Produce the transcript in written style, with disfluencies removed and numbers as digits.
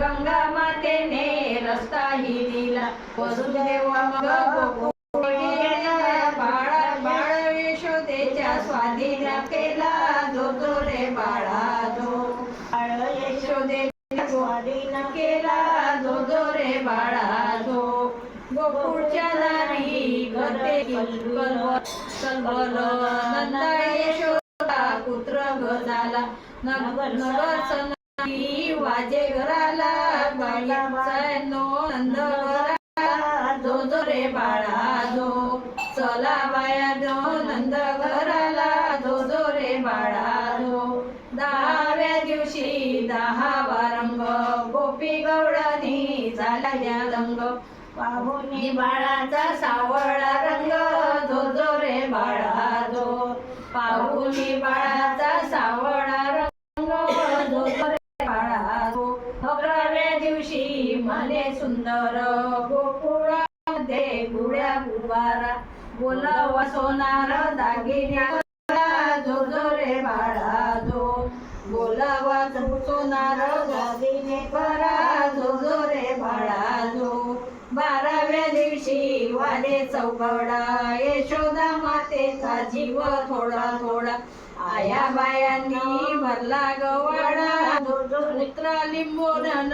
गंगा मातेने रस्ताही दिला, वसुदेव मग गोकुळ गेला, बाळ यशोदेच्या स्वाधीन केला, जो जो रे बाळा जो. बाळ यशोदेच्या स्वाधीन केला, जो जो रे बाळा जो. गोकुळच्या नारी करते कलबल, नंदा यशोदा पुत्र झाला, नगर सनाई वाजे घराला, बाईचा नंद घराला, जो जो रे बाळा जो. चला बाया जो नंद घराला, जो जो रे बाळा जो. 10व्या दिवशी 10वा रंग, गोपी गवळणी झाला या रंग, पाहुणी बाळाचा सावळा रंग, जो जो रे बाळा जो. पाहुणी बाळाचा सावळा रंग, जो जो रे बाळा जो. 11व्या दिवशी म्हणे सुंदर, गोकुळामध्ये गुड्या गुबारा, बोलावा सोनार दागिन्या, जो जो रे बाळा जो. बोलावा सोनार दागिने करा, जो जो रे बाळा जो. 12व्या दिवशी वाले चौकडा, यशोदा मातेचा जीव थोडा थोडा, आया बायांनी भरला गवाडा, जो जो पुत्र लिंबोधन